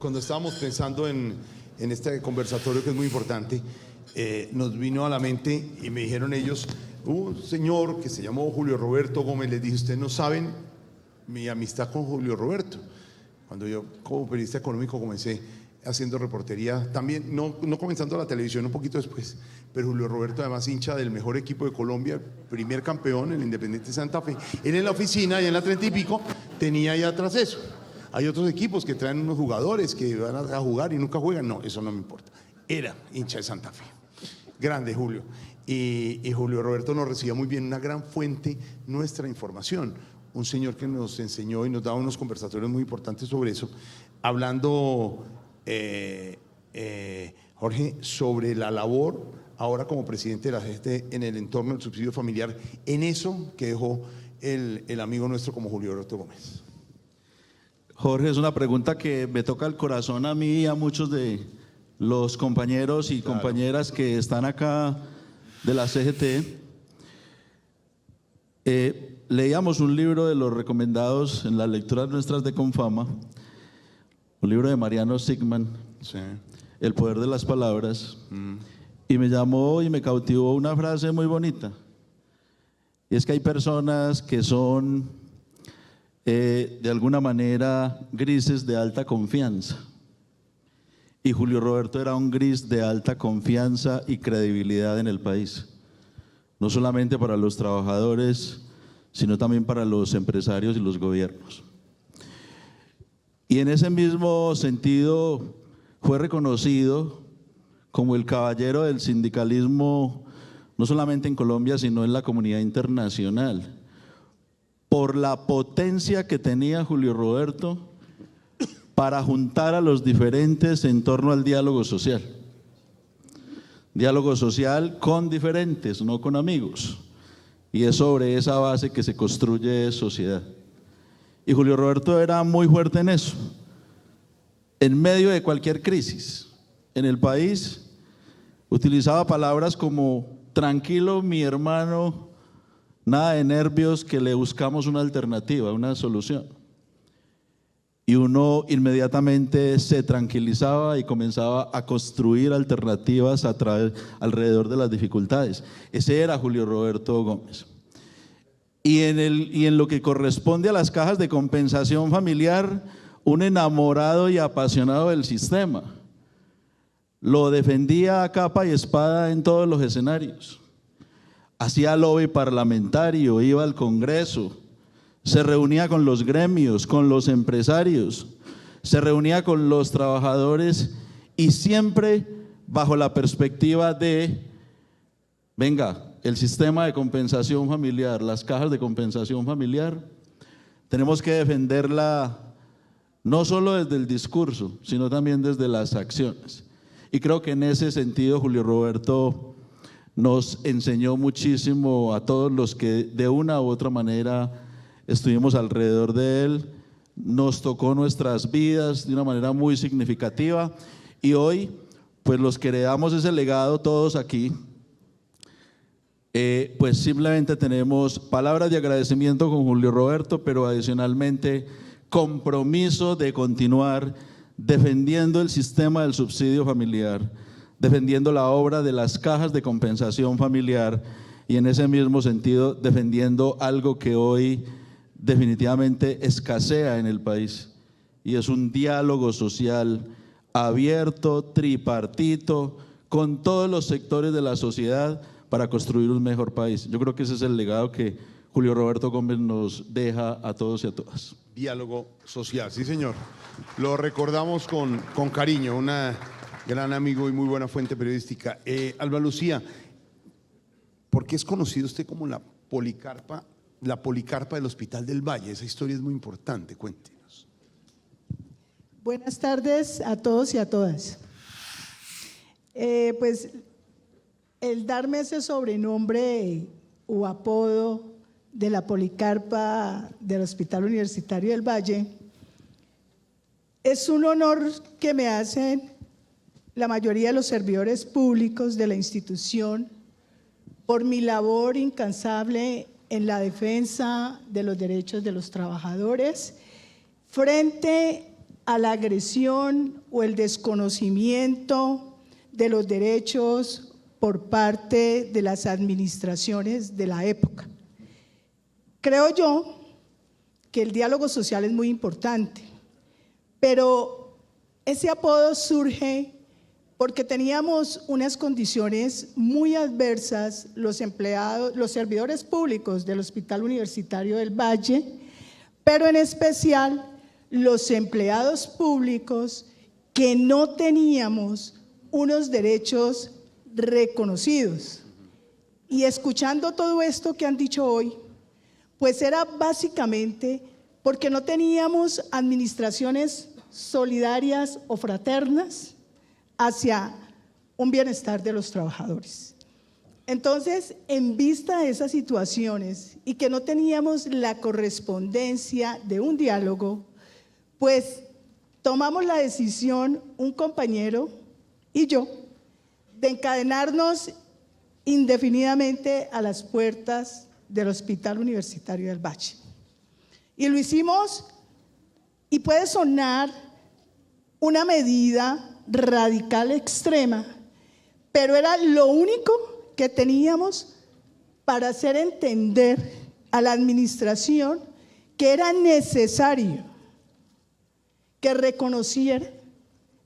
cuando estábamos pensando en este conversatorio que es muy importante, nos vino a la mente y me dijeron ellos, un señor que se llamó Julio Roberto Gómez, les dije, ustedes no saben mi amistad con Julio Roberto. Cuando yo como periodista económico comencé haciendo reportería, también, no comenzando la televisión, un poquito después, pero Julio Roberto además hincha del mejor equipo de Colombia, primer campeón, el Independiente Santa Fe. Él en la oficina, y en la 30 y pico, tenía ahí atrás eso. Hay otros equipos que traen unos jugadores que van a jugar y nunca juegan. No, eso no me importa. Era hincha de Santa Fe. Grande Julio. Y Julio Roberto nos recibía muy bien, una gran fuente nuestra información. Un señor que nos enseñó y nos daba unos conversatorios muy importantes sobre eso, hablando, Jorge, sobre la labor ahora como presidente de la CGT en el entorno del subsidio familiar, en eso que dejó el amigo nuestro como Julio Roberto Gómez. Jorge, es una pregunta que me toca el corazón a mí y a muchos de los compañeros y compañeras que están acá de la CGT. Leíamos un libro de los recomendados en las lecturas nuestras de Confama, un libro de Mariano Sigman, Sí. El poder de las palabras, y me llamó y me cautivó una frase muy bonita, y es que hay personas que son de alguna manera grises de alta confianza, y Julio Roberto era un gris de alta confianza y credibilidad en el país, no solamente para los trabajadores, sino también para los empresarios y los gobiernos. Y en ese mismo sentido fue reconocido como el caballero del sindicalismo, no solamente en Colombia, sino en la comunidad internacional, por la potencia que tenía Julio Roberto para juntar a los diferentes en torno al diálogo social. Diálogo social con diferentes, no con amigos. Y es sobre esa base que se construye sociedad. Y Julio Roberto era muy fuerte en eso. En medio de cualquier crisis en el país, utilizaba palabras como: tranquilo, mi hermano, nada de nervios, que le buscamos una alternativa, una solución. Y uno inmediatamente se tranquilizaba y comenzaba a construir alternativas alrededor de las dificultades. Ese era Julio Roberto Gómez. Y en lo que corresponde a las cajas de compensación familiar, un enamorado y apasionado del sistema. Lo defendía a capa y espada en todos los escenarios. Hacía lobby parlamentario, iba al Congreso, se reunía con los gremios, con los empresarios, se reunía con los trabajadores y siempre bajo la perspectiva de, venga, el sistema de compensación familiar, las cajas de compensación familiar, tenemos que defenderla no solo desde el discurso, sino también desde las acciones. Y creo que en ese sentido Julio Roberto nos enseñó muchísimo a todos los que de una u otra manera estuvimos alrededor de él, nos tocó nuestras vidas de una manera muy significativa, y hoy pues los que heredamos ese legado todos aquí, pues simplemente tenemos palabras de agradecimiento con Julio Roberto, pero adicionalmente compromiso de continuar defendiendo el sistema del subsidio familiar, defendiendo la obra de las cajas de compensación familiar, y en ese mismo sentido defendiendo algo que hoy definitivamente escasea en el país, y es un diálogo social abierto, tripartito, con todos los sectores de la sociedad para construir un mejor país. Yo creo que ese es el legado que Julio Roberto Gómez nos deja a todos y a todas. Diálogo social, sí señor. Lo recordamos con cariño, un gran amigo y muy buena fuente periodística. Alba Lucía, ¿por qué es conocido usted como la Policarpa del Hospital del Valle? Esa historia es muy importante, cuéntenos. Buenas tardes a todos y a todas. Pues el darme ese sobrenombre o apodo de la Policarpa del Hospital Universitario del Valle es un honor que me hacen la mayoría de los servidores públicos de la institución por mi labor incansable en la defensa de los derechos de los trabajadores frente a la agresión o el desconocimiento de los derechos por parte de las administraciones de la época. Creo yo que el diálogo social es muy importante, pero ese apodo surge porque teníamos unas condiciones muy adversas, los servidores públicos del Hospital Universitario del Valle, pero en especial los empleados públicos que no teníamos unos derechos reconocidos. Y escuchando todo esto que han dicho hoy, pues era básicamente porque no teníamos administraciones solidarias o fraternas hacia un bienestar de los trabajadores. Entonces, en vista de esas situaciones y que no teníamos la correspondencia de un diálogo, pues tomamos la decisión, un compañero y yo, de encadenarnos indefinidamente a las puertas del Hospital Universitario del Valle. Y lo hicimos, y puede sonar una medida radical extrema, pero era lo único que teníamos para hacer entender a la administración que era necesario que reconociera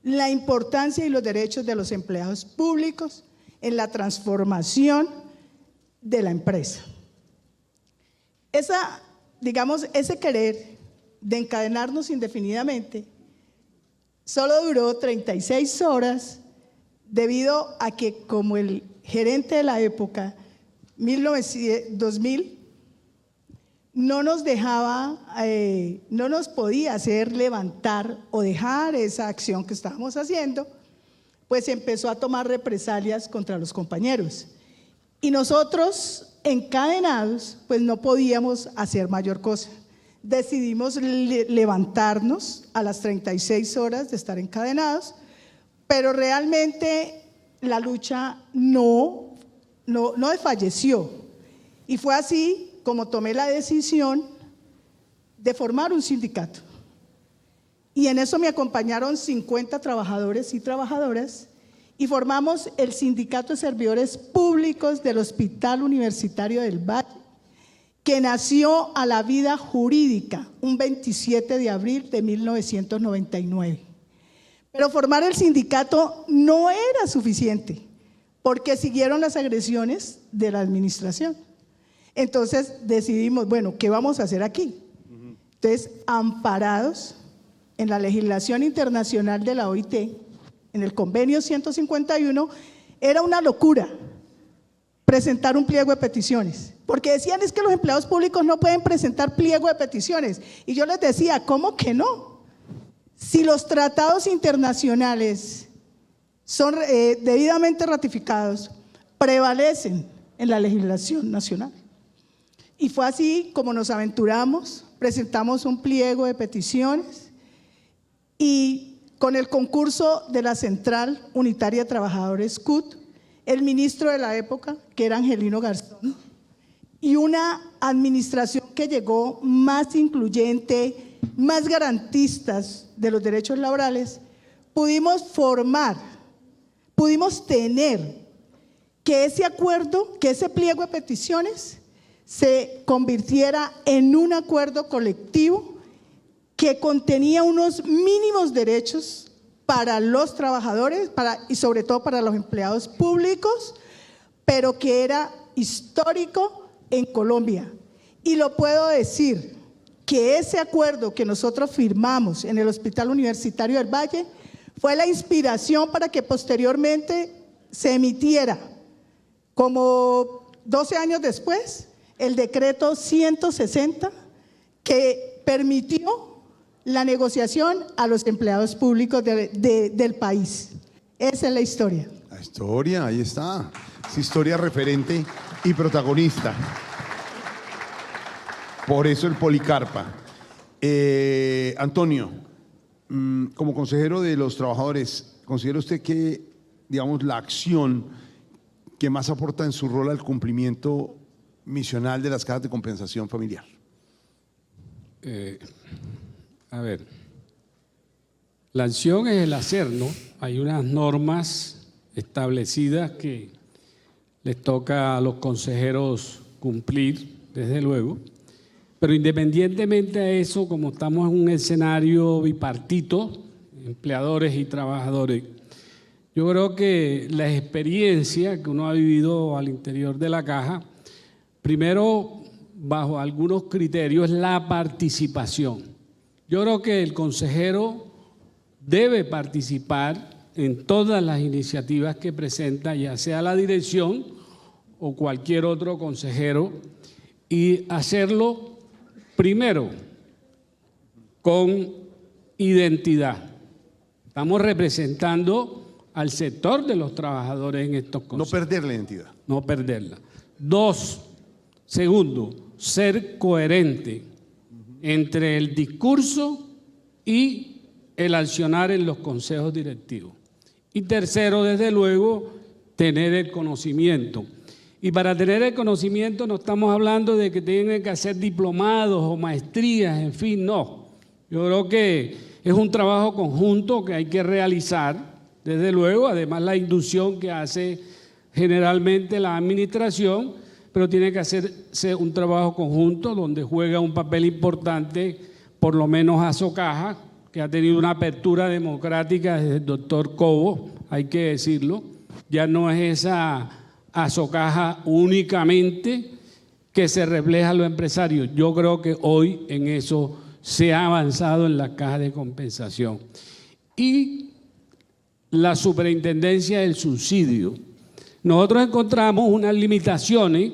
la importancia y los derechos de los empleados públicos en la transformación de la empresa. Ese querer de encadenarnos indefinidamente solo duró 36 horas debido a que, como el gerente de la época, 2000, no nos podía hacer levantar o dejar esa acción que estábamos haciendo, pues empezó a tomar represalias contra los compañeros. Y nosotros, encadenados, pues no podíamos hacer mayor cosa. Decidimos levantarnos a las 36 horas de estar encadenados, pero realmente la lucha no desfalleció. Y fue así como tomé la decisión de formar un sindicato. Y en eso me acompañaron 50 trabajadores y trabajadoras y formamos el Sindicato de Servidores Públicos del Hospital Universitario del Valle, que nació a la vida jurídica un 27 de abril de 1999. Pero formar el sindicato no era suficiente, porque siguieron las agresiones de la administración. Entonces decidimos, bueno, ¿qué vamos a hacer aquí? Entonces, amparados en la legislación internacional de la OIT, en el convenio 151, era una locura presentar un pliego de peticiones, porque decían es que los empleados públicos no pueden presentar pliego de peticiones, y yo les decía, ¿cómo que no? Si los tratados internacionales son debidamente ratificados, prevalecen en la legislación nacional. Y fue así como nos aventuramos, presentamos un pliego de peticiones y con el concurso de la Central Unitaria de Trabajadores CUT, el ministro de la época, que era Angelino Garzón, y una administración que llegó más incluyente, más garantistas de los derechos laborales, pudimos tener que ese acuerdo, que ese pliego de peticiones se convirtiera en un acuerdo colectivo que contenía unos mínimos derechos para los trabajadores y sobre todo para los empleados públicos, pero que era histórico en Colombia. Y lo puedo decir, que ese acuerdo que nosotros firmamos en el Hospital Universitario del Valle fue la inspiración para que posteriormente se emitiera, como 12 años después, el decreto 160 que permitió la negociación a los empleados públicos del país. Esa es la historia. La historia, ahí está. Es historia referente y protagonista. Por eso el Policarpa. Antonio, como consejero de los trabajadores, ¿considera usted que, digamos, la acción que más aporta en su rol al cumplimiento misional de las cajas de compensación familiar? A ver, La acción es el hacer, ¿no? Hay unas normas establecidas que les toca a los consejeros cumplir, desde luego, pero independientemente de eso, como estamos en un escenario bipartito, empleadores y trabajadores, yo creo que la experiencia que uno ha vivido al interior de la caja, primero, bajo algunos criterios, es la participación. Yo creo que el consejero debe participar en todas las iniciativas que presenta, ya sea la dirección o cualquier otro consejero, y hacerlo primero con identidad. Estamos representando al sector de los trabajadores en estos consejos. No perder la identidad. No perderla. Dos, segundo, ser coherente entre el discurso y el accionar en los consejos directivos. Y tercero, desde luego, tener el conocimiento. Y para tener el conocimiento no estamos hablando de que tienen que hacer diplomados o maestrías, en fin, no. Yo creo que es un trabajo conjunto que hay que realizar, desde luego, además la inducción que hace generalmente la administración, pero tiene que hacerse un trabajo conjunto donde juega un papel importante, por lo menos Asocaja, que ha tenido una apertura democrática desde el doctor Cobo, hay que decirlo. Ya no es esa Asocaja únicamente que se refleja en los empresarios. Yo creo que hoy en eso se ha avanzado en la caja de compensación. Y la superintendencia del subsidio. Nosotros encontramos unas limitaciones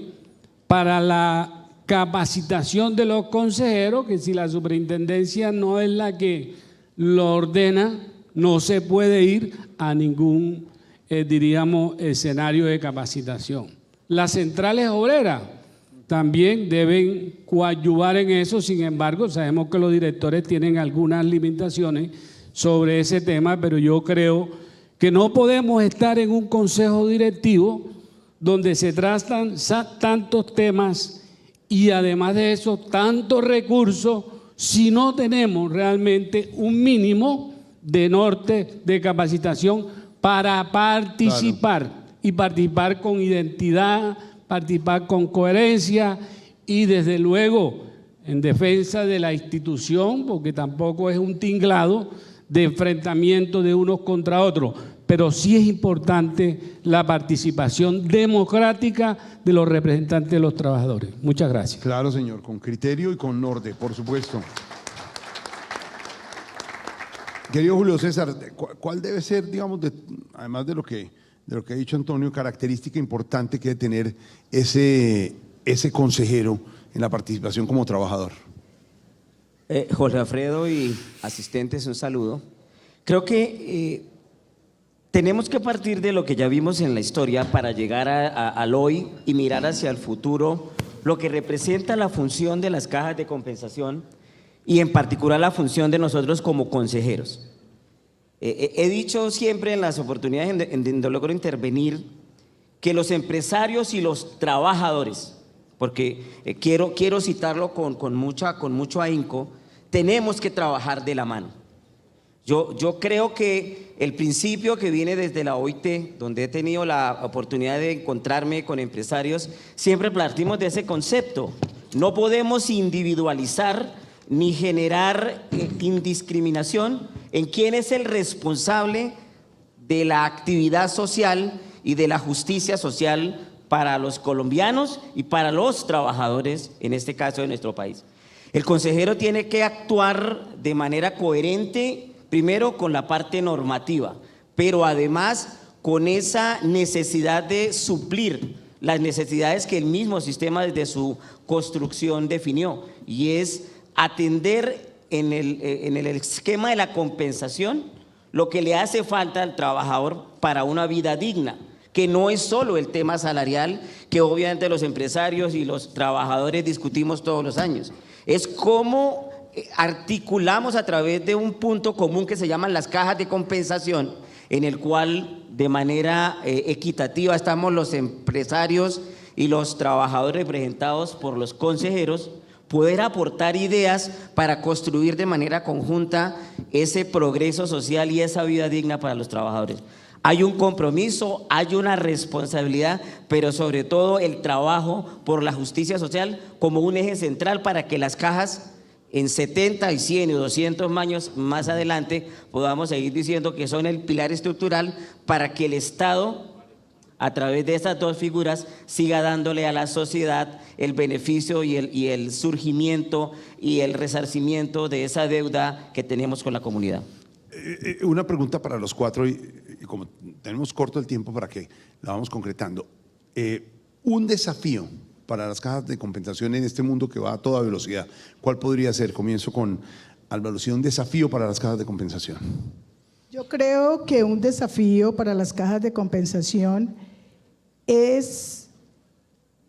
para la capacitación de los consejeros, que si la superintendencia no es la que lo ordena, no se puede ir a ningún, diríamos, escenario de capacitación. Las centrales obreras también deben coadyuvar en eso, sin embargo, sabemos que los directores tienen algunas limitaciones sobre ese tema, pero yo creo que no podemos estar en un consejo directivo donde se tratan tantos temas y además de eso tantos recursos si no tenemos realmente un mínimo de norte de capacitación para participar. Claro. Y participar con identidad, participar con coherencia y desde luego en defensa de la institución, porque tampoco es un tinglado de enfrentamiento de unos contra otros, pero sí es importante la participación democrática de los representantes de los trabajadores. Muchas gracias. Claro, señor, con criterio y con norte, por supuesto. Querido Julio César, ¿cuál debe ser, digamos, además de lo que ha dicho Antonio, característica importante que debe tener ese consejero en la participación como trabajador? Jorge Alfredo y asistentes, un saludo. Creo que tenemos que partir de lo que ya vimos en la historia para llegar al hoy y mirar hacia el futuro, lo que representa la función de las cajas de compensación y en particular la función de nosotros como consejeros. He dicho siempre en las oportunidades en donde logro intervenir que los empresarios y los trabajadores, porque quiero citarlo con mucho ahínco, tenemos que trabajar de la mano. Yo creo que el principio que viene desde la OIT, donde he tenido la oportunidad de encontrarme con empresarios, siempre partimos de ese concepto. No podemos individualizar ni generar indiscriminación en quién es el responsable de la actividad social y de la justicia social para los colombianos y para los trabajadores, en este caso de nuestro país. El consejero tiene que actuar de manera coherente, primero con la parte normativa, pero además con esa necesidad de suplir las necesidades que el mismo sistema desde su construcción definió, y es atender en el esquema de la compensación lo que le hace falta al trabajador para una vida digna, que no es solo el tema salarial que obviamente los empresarios y los trabajadores discutimos todos los años, es cómo articulamos a través de un punto común que se llaman las cajas de compensación, en el cual de manera equitativa estamos los empresarios y los trabajadores representados por los consejeros, poder aportar ideas para construir de manera conjunta ese progreso social y esa vida digna para los trabajadores. Hay un compromiso, hay una responsabilidad, pero sobre todo el trabajo por la justicia social como un eje central para que las cajas en 70 y 100 y 200 años más adelante podamos seguir diciendo que son el pilar estructural para que el Estado, a través de estas dos figuras, siga dándole a la sociedad el beneficio y el surgimiento y el resarcimiento de esa deuda que tenemos con la comunidad. Una pregunta para los cuatro, y como tenemos corto el tiempo para que la vamos concretando. Un desafío para las cajas de compensación en este mundo que va a toda velocidad, ¿cuál podría ser? Comienzo con Álvaro Lucía, un desafío para las cajas de compensación. Yo creo que un desafío para las cajas de compensación es,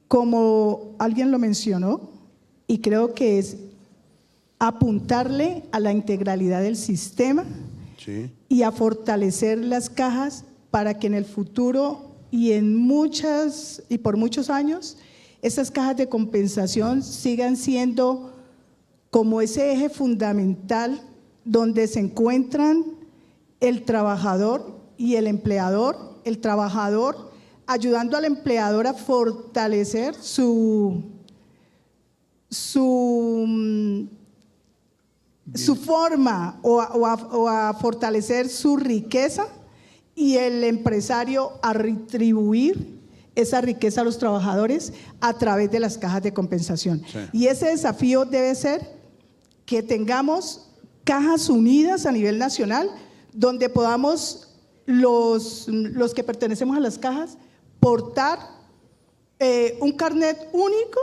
como alguien lo mencionó, y creo que es apuntarle a la integralidad del sistema, Sí. y a fortalecer las cajas para que en el futuro y por muchos años esas cajas de compensación sigan siendo como ese eje fundamental donde se encuentran el trabajador y el empleador, el trabajador ayudando al empleador a fortalecer su forma o a fortalecer su riqueza, y el empresario a retribuir esa riqueza a los trabajadores a través de las cajas de compensación. Sí. Y ese desafío debe ser que tengamos cajas unidas a nivel nacional, donde podamos los que pertenecemos a las cajas portar un carnet único,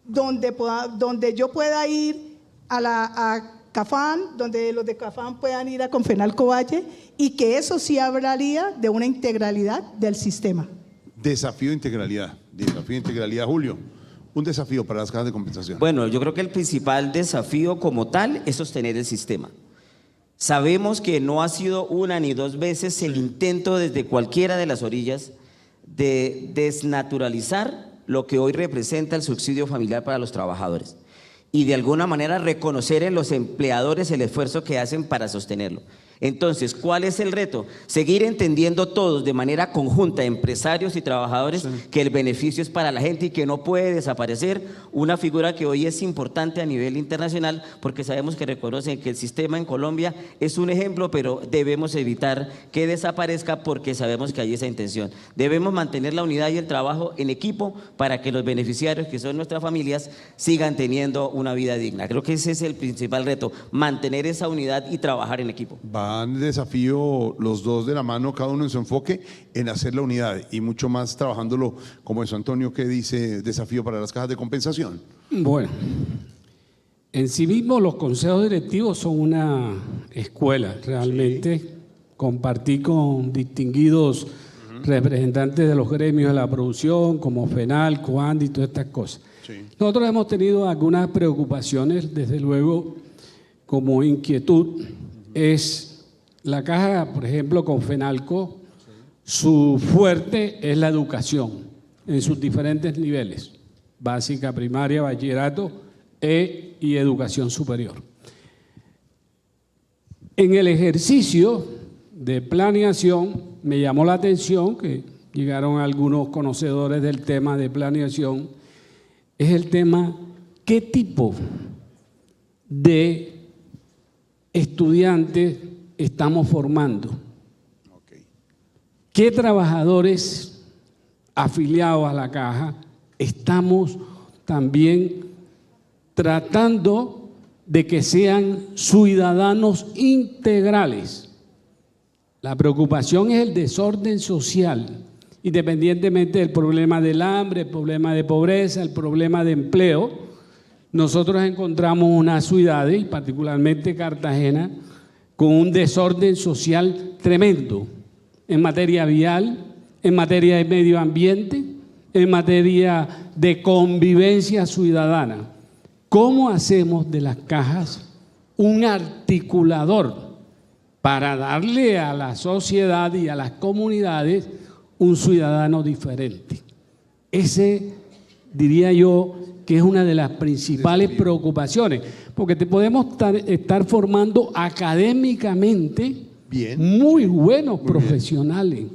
donde yo pueda ir a Cafán, donde los de Cafán puedan ir a Confenalco Valle, y que eso sí hablaría de una integralidad del sistema. Desafío de integralidad, Julio. Un desafío para las cajas de compensación. Bueno, yo creo que el principal desafío como tal es sostener el sistema. Sabemos que no ha sido una ni dos veces el intento desde cualquiera de las orillas de desnaturalizar lo que hoy representa el subsidio familiar para los trabajadores y de alguna manera reconocer en los empleadores el esfuerzo que hacen para sostenerlo. Entonces, ¿cuál es el reto? Seguir entendiendo todos de manera conjunta, empresarios y trabajadores, que el beneficio es para la gente y que no puede desaparecer una figura que hoy es importante a nivel internacional, porque sabemos que reconocen que el sistema en Colombia es un ejemplo, pero debemos evitar que desaparezca porque sabemos que hay esa intención. Debemos mantener la unidad y el trabajo en equipo para que los beneficiarios, que son nuestras familias, sigan teniendo una vida digna. Creo que ese es el principal reto, mantener esa unidad y trabajar en equipo. Van de desafío los dos de la mano, cada uno en su enfoque, en hacer la unidad y mucho más trabajándolo como eso. Antonio, ¿qué dice desafío para las cajas de compensación? Bueno, en sí mismo los consejos directivos son una escuela. Realmente compartí con distinguidos representantes de los gremios de la producción, como Fenalco, Andi y todas estas cosas. Sí. Nosotros hemos tenido algunas preocupaciones, desde luego, como inquietud, es la caja, por ejemplo, con Fenalco, su fuerte es la educación en sus diferentes niveles, básica, primaria, bachillerato y educación superior. En el ejercicio de planeación me llamó la atención que llegaron algunos conocedores del tema de planeación, es el tema qué tipo de estudiantes estamos formando. ¿Qué trabajadores afiliados a la caja estamos también tratando de que sean ciudadanos integrales? La preocupación es el desorden social, independientemente del problema del hambre, el problema de pobreza, el problema de empleo. Nosotros encontramos unas ciudades, y particularmente Cartagena, con un desorden social tremendo en materia vial, en materia de medio ambiente, en materia de convivencia ciudadana. ¿Cómo hacemos de las cajas un articulador para darle a la sociedad y a las comunidades un ciudadano diferente? Ese diría yo que es una de las principales preocupaciones, porque te podemos estar formando académicamente Bien. muy buenos profesionales,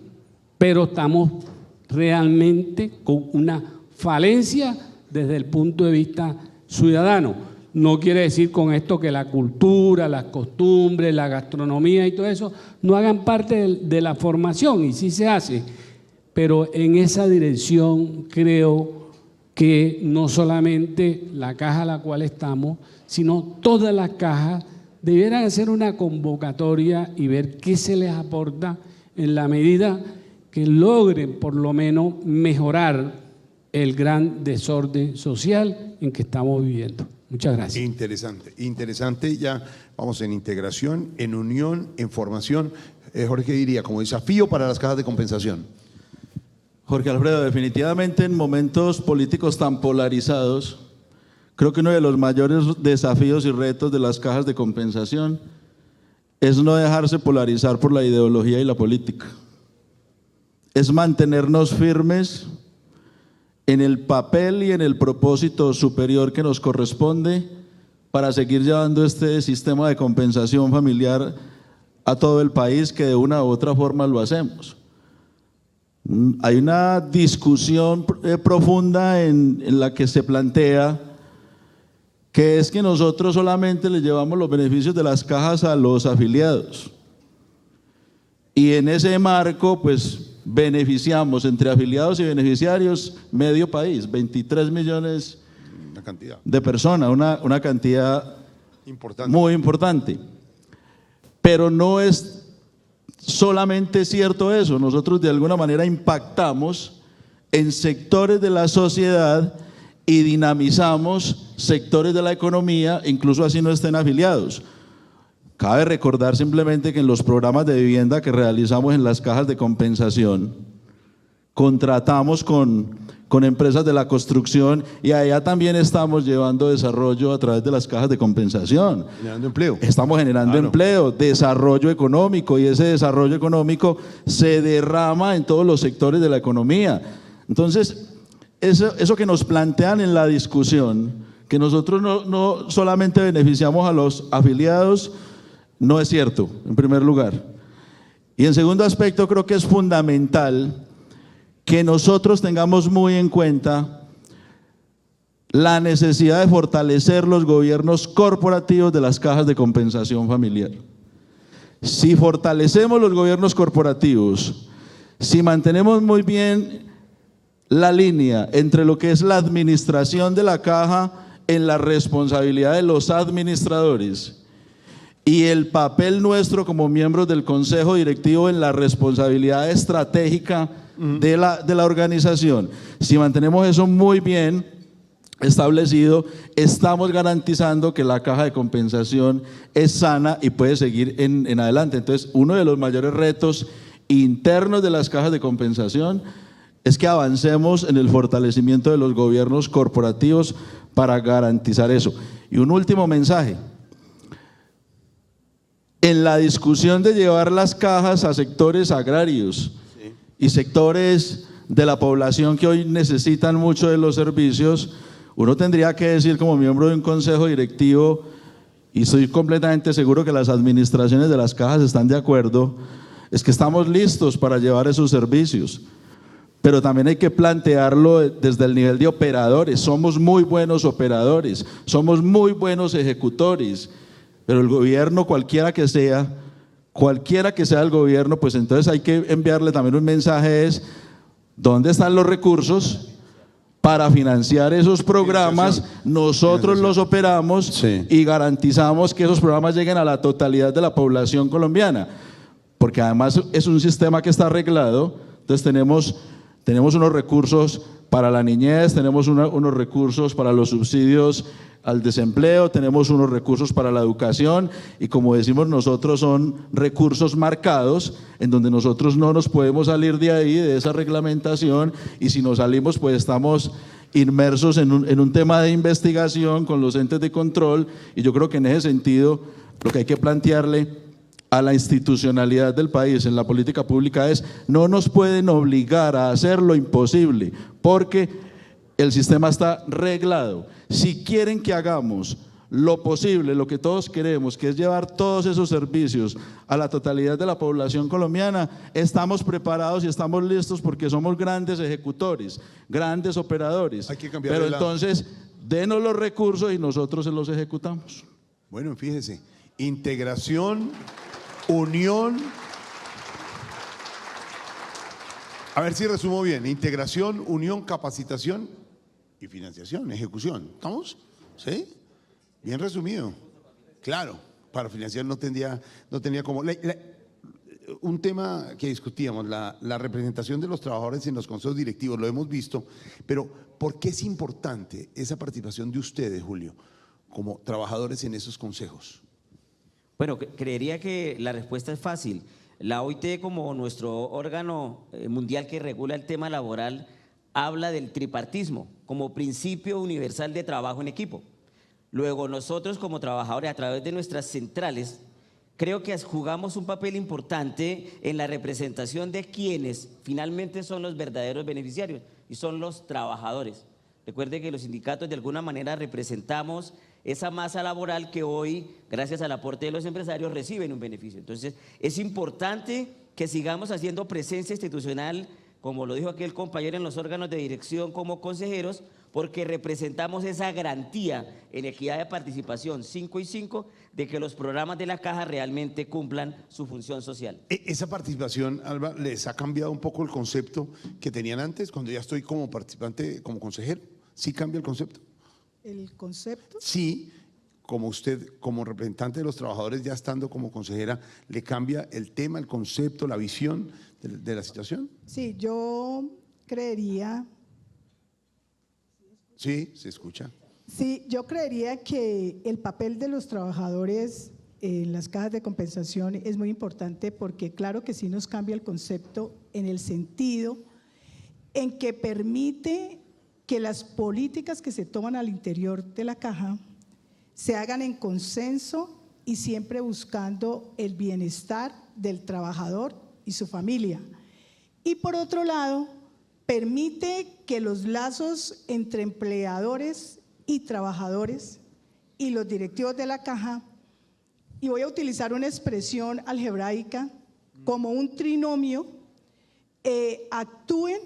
pero estamos realmente con una falencia desde el punto de vista ciudadano. No quiere decir con esto que la cultura, las costumbres, la gastronomía y todo eso no hagan parte de la formación, y sí se hace, pero en esa dirección creo que no solamente la caja a la cual estamos, sino todas las cajas debieran hacer una convocatoria y ver qué se les aporta en la medida que logren por lo menos mejorar el gran desorden social en que estamos viviendo. Muchas gracias. Interesante, interesante. Ya vamos en integración, en unión, en formación. Jorge diría, como desafío para las cajas de compensación. Jorge Alfredo, definitivamente en momentos políticos tan polarizados, creo que uno de los mayores desafíos y retos de las cajas de compensación es no dejarse polarizar por la ideología y la política. Es mantenernos firmes en el papel y en el propósito superior que nos corresponde para seguir llevando este sistema de compensación familiar a todo el país, que de una u otra forma lo hacemos. Hay una discusión profunda en la que se plantea que es que nosotros solamente le llevamos los beneficios de las cajas a los afiliados. Y en ese marco, pues, beneficiamos entre afiliados y beneficiarios medio país, 23 millones Una cantidad de personas, una cantidad importante. muy importante. Pero no es solamente cierto eso, nosotros de alguna manera impactamos en sectores de la sociedad y dinamizamos sectores de la economía, incluso así no estén afiliados. Cabe recordar simplemente que en los programas de vivienda que realizamos en las cajas de compensación, contratamos con empresas de la construcción y allá también estamos llevando desarrollo a través de las cajas de compensación. Generando empleo. Estamos generando empleo, desarrollo económico, y ese desarrollo económico se derrama en todos los sectores de la economía. Entonces, eso que nos plantean en la discusión, que nosotros no solamente beneficiamos a los afiliados, no es cierto, en primer lugar. Y en segundo aspecto, creo que es fundamental que nosotros tengamos muy en cuenta la necesidad de fortalecer los gobiernos corporativos de las cajas de compensación familiar. Si fortalecemos los gobiernos corporativos, si mantenemos muy bien la línea entre lo que es la administración de la caja en la responsabilidad de los administradores y el papel nuestro como miembros del consejo directivo en la responsabilidad estratégica de la organización, si mantenemos eso muy bien establecido, estamos garantizando que la caja de compensación es sana y puede seguir en adelante. Entonces, uno de los mayores retos internos de las cajas de compensación es que avancemos en el fortalecimiento de los gobiernos corporativos para garantizar eso. Y un último mensaje. En la discusión de llevar las cajas a sectores agrarios y sectores de la población que hoy necesitan mucho de los servicios, uno tendría que decir como miembro de un consejo directivo, y estoy completamente seguro que las administraciones de las cajas están de acuerdo, es que estamos listos para llevar esos servicios. Pero también hay que plantearlo desde el nivel de operadores. Somos muy buenos operadores, somos muy buenos ejecutores, pero el gobierno, cualquiera que sea el gobierno, pues entonces hay que enviarle también un mensaje: es ¿dónde están los recursos para financiar esos programas? Nosotros los operamos y garantizamos que esos programas lleguen a la totalidad de la población colombiana, porque además es un sistema que está arreglado. Entonces tenemos unos recursos para la niñez, tenemos unos recursos para los subsidios al desempleo, tenemos unos recursos para la educación, y como decimos nosotros, son recursos marcados en donde nosotros no nos podemos salir de ahí, de esa reglamentación, y si nos salimos pues estamos inmersos en un tema de investigación con los entes de control. Y yo creo que en ese sentido lo que hay que plantearle a la institucionalidad del país en la política pública es: no nos pueden obligar a hacer lo imposible, porque el sistema está reglado. Si quieren que hagamos lo posible, lo que todos queremos, que es llevar todos esos servicios a la totalidad de la población colombiana, estamos preparados y estamos listos porque somos grandes ejecutores, grandes operadores. Hay que cambiar Pero de lado. entonces, denos los recursos y nosotros se los ejecutamos. Bueno, fíjese, integración, unión. A ver si resumo bien. Integración, unión, capacitación y financiación, ejecución. ¿Estamos? ¿Sí? Bien resumido. Claro, para financiar no tenía como... un tema que discutíamos, la representación de los trabajadores en los consejos directivos, lo hemos visto, pero ¿por qué es importante esa participación de ustedes, Julio, como trabajadores en esos consejos? Bueno, creería que la respuesta es fácil. La OIT, como nuestro órgano mundial que regula el tema laboral, habla del tripartismo como principio universal de trabajo en equipo. Luego nosotros como trabajadores, a través de nuestras centrales, creo que jugamos un papel importante en la representación de quienes finalmente son los verdaderos beneficiarios y son los trabajadores. Recuerde que los sindicatos de alguna manera representamos esa masa laboral que hoy, gracias al aporte de los empresarios, reciben un beneficio. Entonces, es importante que sigamos haciendo presencia institucional, como lo dijo aquí el compañero, en los órganos de dirección como consejeros, porque representamos esa garantía en equidad de participación 5 y 5 de que los programas de la Caja realmente cumplan su función social. Esa participación, Alba, ¿les ha cambiado un poco el concepto que tenían antes cuando ya estoy como participante, como consejero? ¿Sí cambia el concepto? ¿El concepto? Sí, como usted, como representante de los trabajadores, ya estando como consejera, ¿le cambia el tema, el concepto, la visión de la situación? Sí, yo creería, Sí, se escucha. sí, yo creería que el papel de los trabajadores en las cajas de compensación es muy importante porque claro que sí nos cambia el concepto en el sentido en que permite que las políticas que se toman al interior de la caja se hagan en consenso y siempre buscando el bienestar del trabajador y su familia. Y por otro lado, permite que los lazos entre empleadores y trabajadores y los directivos de la caja, y voy a utilizar una expresión algebraica como un trinomio, actúen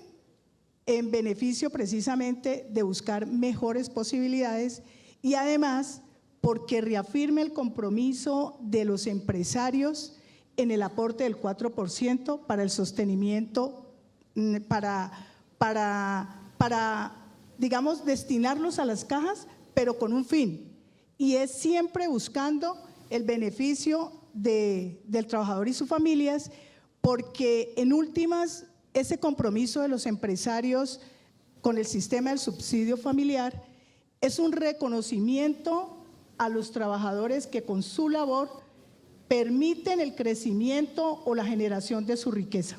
en beneficio precisamente de buscar mejores posibilidades y además porque reafirme el compromiso de los empresarios en el aporte del 4% para el sostenimiento, para, digamos, destinarlos a las cajas, pero con un fin, y es siempre buscando el beneficio del trabajador y sus familias, porque en últimas ese compromiso de los empresarios con el sistema del subsidio familiar es un reconocimiento a los trabajadores que con su labor permiten el crecimiento o la generación de su riqueza.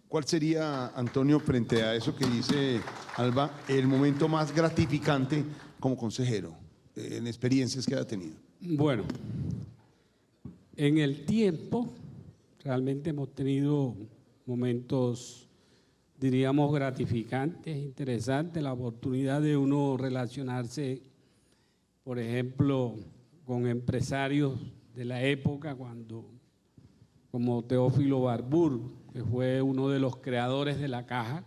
¿Cuál sería, Antonio, frente a eso que dice Alba, el momento más gratificante como consejero, en experiencias que haya tenido? Bueno, en el tiempo realmente hemos tenido momentos, diríamos, gratificantes, interesantes, la oportunidad de uno relacionarse, por ejemplo, con empresarios de la época, como Teófilo Barbur, que fue uno de los creadores de la Caja.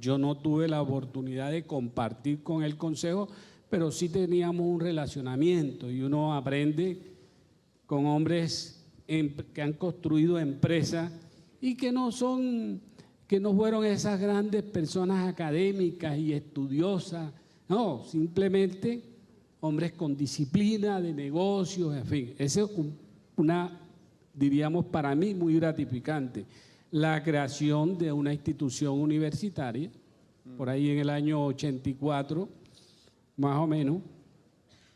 Yo no tuve la oportunidad de compartir con el consejo, pero sí teníamos un relacionamiento y uno aprende con hombres que han construido empresas y que no fueron esas grandes personas académicas y estudiosas, no, simplemente hombres con disciplina de negocios, en fin. Esa es diríamos para mí, muy gratificante. La creación de una institución universitaria, por ahí en el año 84, más o menos,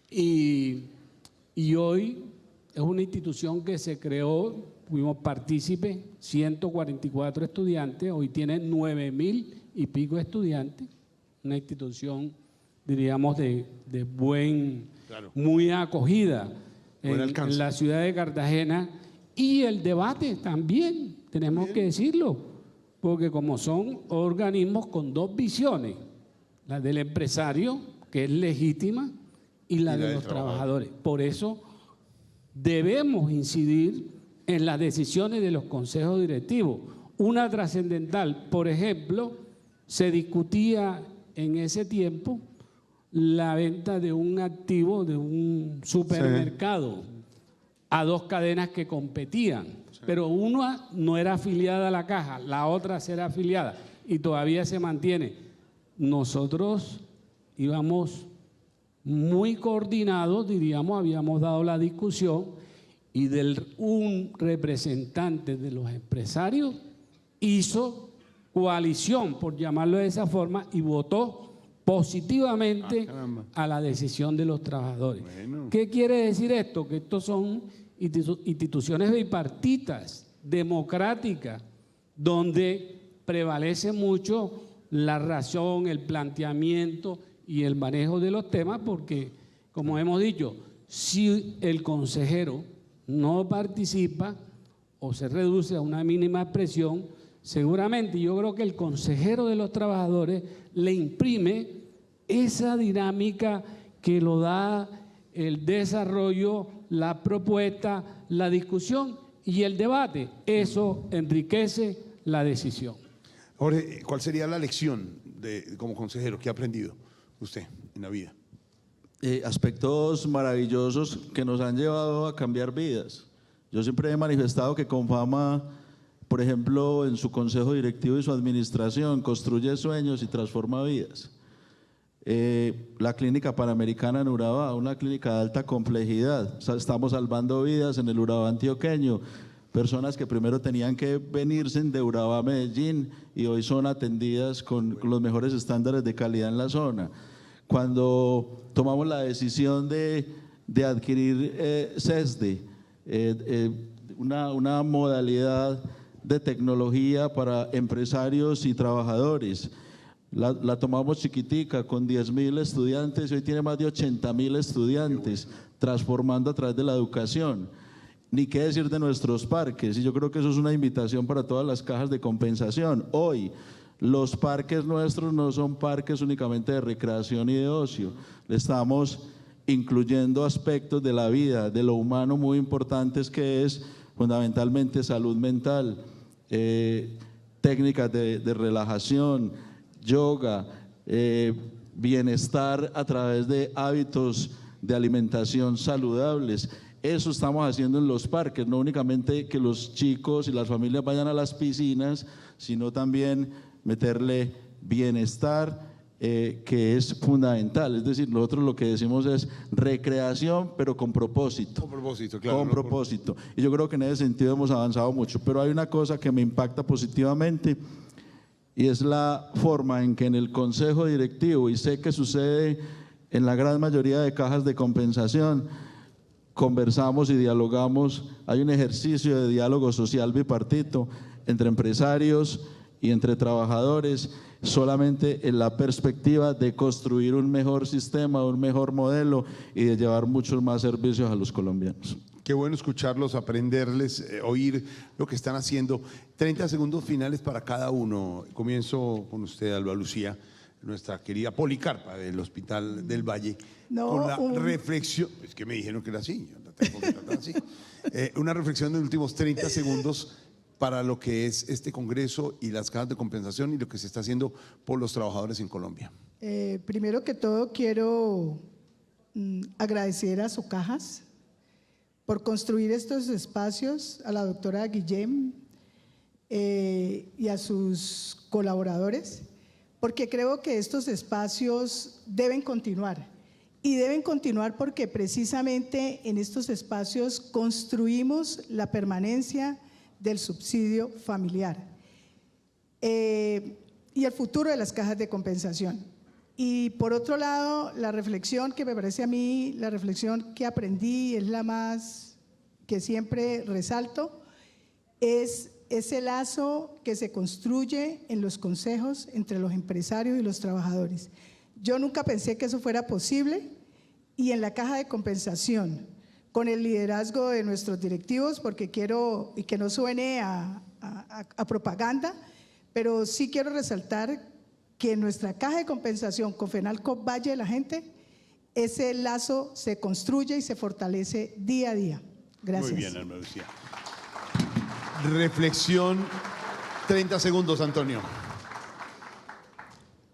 y hoy es una institución que se creó, fuimos partícipes, 144 estudiantes, hoy tiene 9,000 y pico estudiantes, una institución, diríamos, de Claro. muy acogida Buen alcance. en la ciudad de Cartagena, y el debate también, tenemos que decirlo, porque como son organismos con dos visiones, la del empresario, que es legítima, y la de los trabajadores. Por eso debemos incidir en las decisiones de los consejos directivos. Una trascendental, por ejemplo, se discutía en ese tiempo la venta de un activo de un supermercado a dos cadenas que competían, pero una no era afiliada a la caja, la otra será afiliada y todavía se mantiene. Nosotros íbamos muy coordinados, diríamos, habíamos dado la discusión y un representante de los empresarios hizo coalición, por llamarlo de esa forma, y votó positivamente a la decisión de los trabajadores. Bueno. ¿Qué quiere decir esto? Que estos son instituciones bipartitas, democráticas, donde prevalece mucho la razón, el planteamiento y el manejo de los temas, porque, como hemos dicho, si el consejero no participa o se reduce a una mínima expresión, seguramente yo creo que el consejero de los trabajadores le imprime esa dinámica que lo da el desarrollo, la propuesta, la discusión y el debate. Eso enriquece la decisión. Jorge, ¿cuál sería la lección como consejero que ha aprendido usted en la vida? Aspectos maravillosos que nos han llevado a cambiar vidas. Yo siempre he manifestado que Confama, por ejemplo, en su consejo directivo y su administración, construye sueños y transforma vidas. La clínica panamericana en Urabá, una clínica de alta complejidad. Estamos salvando vidas en el Urabá antioqueño. Personas que primero tenían que venirse de Urabá a Medellín y hoy son atendidas con los mejores estándares de calidad en la zona. Cuando tomamos la decisión de adquirir CESDE, una modalidad de tecnología para empresarios y trabajadores, la tomamos chiquitica con 10.000 estudiantes y hoy tiene más de 80.000 estudiantes, transformando a través de la educación. Ni qué decir de nuestros parques, y yo creo que eso es una invitación para todas las cajas de compensación. Hoy, los parques nuestros no son parques únicamente de recreación y de ocio, le estamos incluyendo aspectos de la vida, de lo humano muy importantes, que es fundamentalmente salud mental, técnicas de relajación, yoga, bienestar a través de hábitos de alimentación saludables. Eso estamos haciendo en los parques, no únicamente que los chicos y las familias vayan a las piscinas, sino también meterle bienestar, que es fundamental. Es decir, nosotros lo que decimos es recreación, pero con propósito. Con propósito, claro. Con propósito. Y yo creo que en ese sentido hemos avanzado mucho. Pero hay una cosa que me impacta positivamente y es la forma en que en el consejo directivo, y sé que sucede en la gran mayoría de cajas de compensación, conversamos y dialogamos. Hay un ejercicio de diálogo social bipartito entre empresarios y entre trabajadores, solamente en la perspectiva de construir un mejor sistema, un mejor modelo y de llevar muchos más servicios a los colombianos. Qué bueno escucharlos, aprenderles, oír lo que están haciendo. 30 segundos finales para cada uno. Comienzo con usted, Alba Lucía, nuestra querida Policarpa del Hospital del Valle, con la reflexión, es que me dijeron que era así, yo la tengo que tratar así. Una reflexión de los últimos 30 segundos para lo que es este Congreso y las cajas de compensación y lo que se está haciendo por los trabajadores en Colombia. Primero que todo quiero agradecer a Socajas por construir estos espacios, a la doctora Guillem y a sus colaboradores, porque creo que estos espacios deben continuar. Y deben continuar porque precisamente en estos espacios construimos la permanencia del subsidio familiar y el futuro de las cajas de compensación. Y por otro lado, la reflexión que me parece a mí, la reflexión que aprendí, es la más que siempre resalto, es ese lazo que se construye en los consejos entre los empresarios y los trabajadores. Yo nunca pensé que eso fuera posible, y en la caja de compensación, con el liderazgo de nuestros directivos, porque quiero, y que no suene a propaganda, pero sí quiero resaltar que nuestra caja de compensación con Fenalco Valle de la Gente, ese lazo se construye y se fortalece día a día. Gracias. Muy bien, Alma Lucía. Reflexión, 30 segundos, Antonio.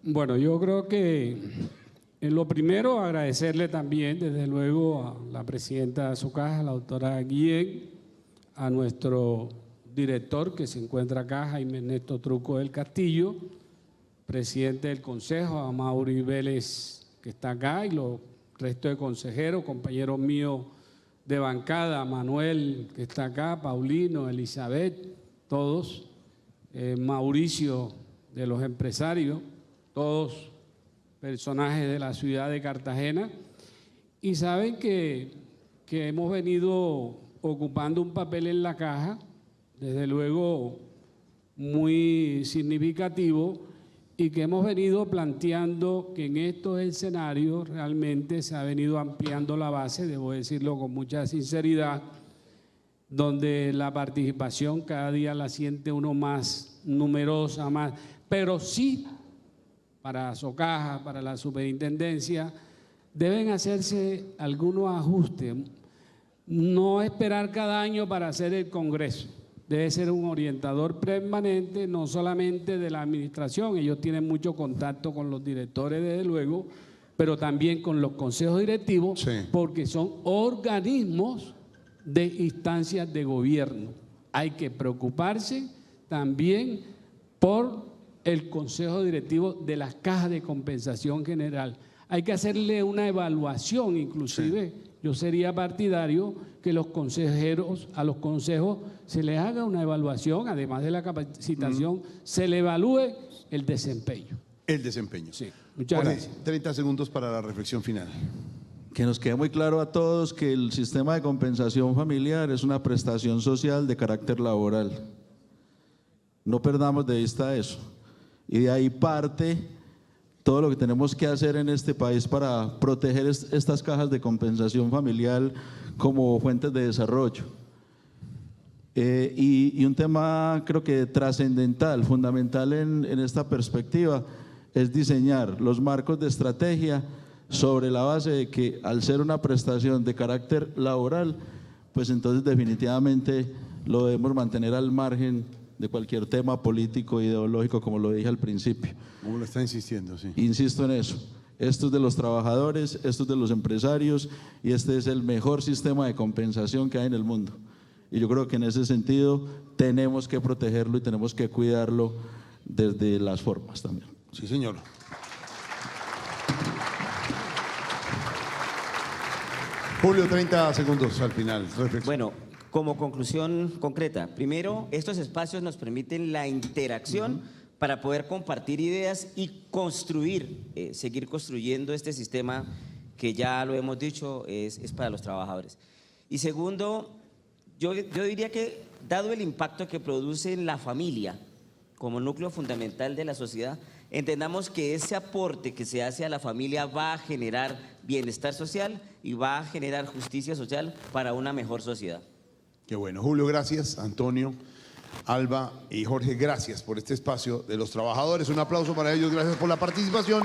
Bueno, yo creo que en lo primero agradecerle también, desde luego, a la presidenta de su caja, la doctora Guillén, a nuestro director que se encuentra acá, Jaime Ernesto Truco del Castillo, presidente del consejo, a Mauri Vélez que está acá y los restos de consejeros, compañeros míos de bancada, Manuel que está acá, Paulino, Elizabeth, todos, Mauricio de los empresarios, todos personajes de la ciudad de Cartagena, y saben que hemos venido ocupando un papel en la caja, desde luego muy significativo, y que hemos venido planteando que en estos escenarios realmente se ha venido ampliando la base, debo decirlo con mucha sinceridad, donde la participación cada día la siente uno más numerosa, más, pero sí para Socaja, para la superintendencia, deben hacerse algunos ajustes, no esperar cada año para hacer el Congreso. Debe ser un orientador permanente, no solamente de la administración, ellos tienen mucho contacto con los directores, desde luego, pero también con los consejos directivos, sí, porque son organismos de instancias de gobierno. Hay que preocuparse también por el consejo directivo de las cajas de compensación general. Hay que hacerle una evaluación, inclusive. Sí. Yo sería partidario que los consejeros, a los consejos se les haga una evaluación, además de la capacitación, se le evalúe el desempeño. El desempeño. Sí, muchas Jorge, gracias. 30 segundos para la reflexión final. Que nos quede muy claro a todos que el sistema de compensación familiar es una prestación social de carácter laboral. No perdamos de vista eso. Y de ahí parte todo lo que tenemos que hacer en este país para proteger estas cajas de compensación familiar como fuentes de desarrollo. Y un tema creo que trascendental, fundamental en esta perspectiva, es diseñar los marcos de estrategia sobre la base de que al ser una prestación de carácter laboral, pues entonces definitivamente lo debemos mantener al margen de cualquier tema político, ideológico, como lo dije al principio. Como lo está insistiendo, sí. Insisto en eso. Esto es de los trabajadores, esto es de los empresarios y este es el mejor sistema de compensación que hay en el mundo. Y yo creo que en ese sentido tenemos que protegerlo y tenemos que cuidarlo desde las formas también. Sí, señor. Julio, 30 segundos al final. Reflexión. Bueno, como conclusión concreta, primero, estos espacios nos permiten la interacción para poder compartir ideas y construir, seguir construyendo este sistema que ya lo hemos dicho, es para los trabajadores. Y segundo, yo diría que dado el impacto que produce en la familia como núcleo fundamental de la sociedad, entendamos que ese aporte que se hace a la familia va a generar bienestar social y va a generar justicia social para una mejor sociedad. Qué bueno. Julio, gracias. Antonio, Alba y Jorge, gracias por este espacio de los trabajadores. Un aplauso para ellos. Gracias por la participación.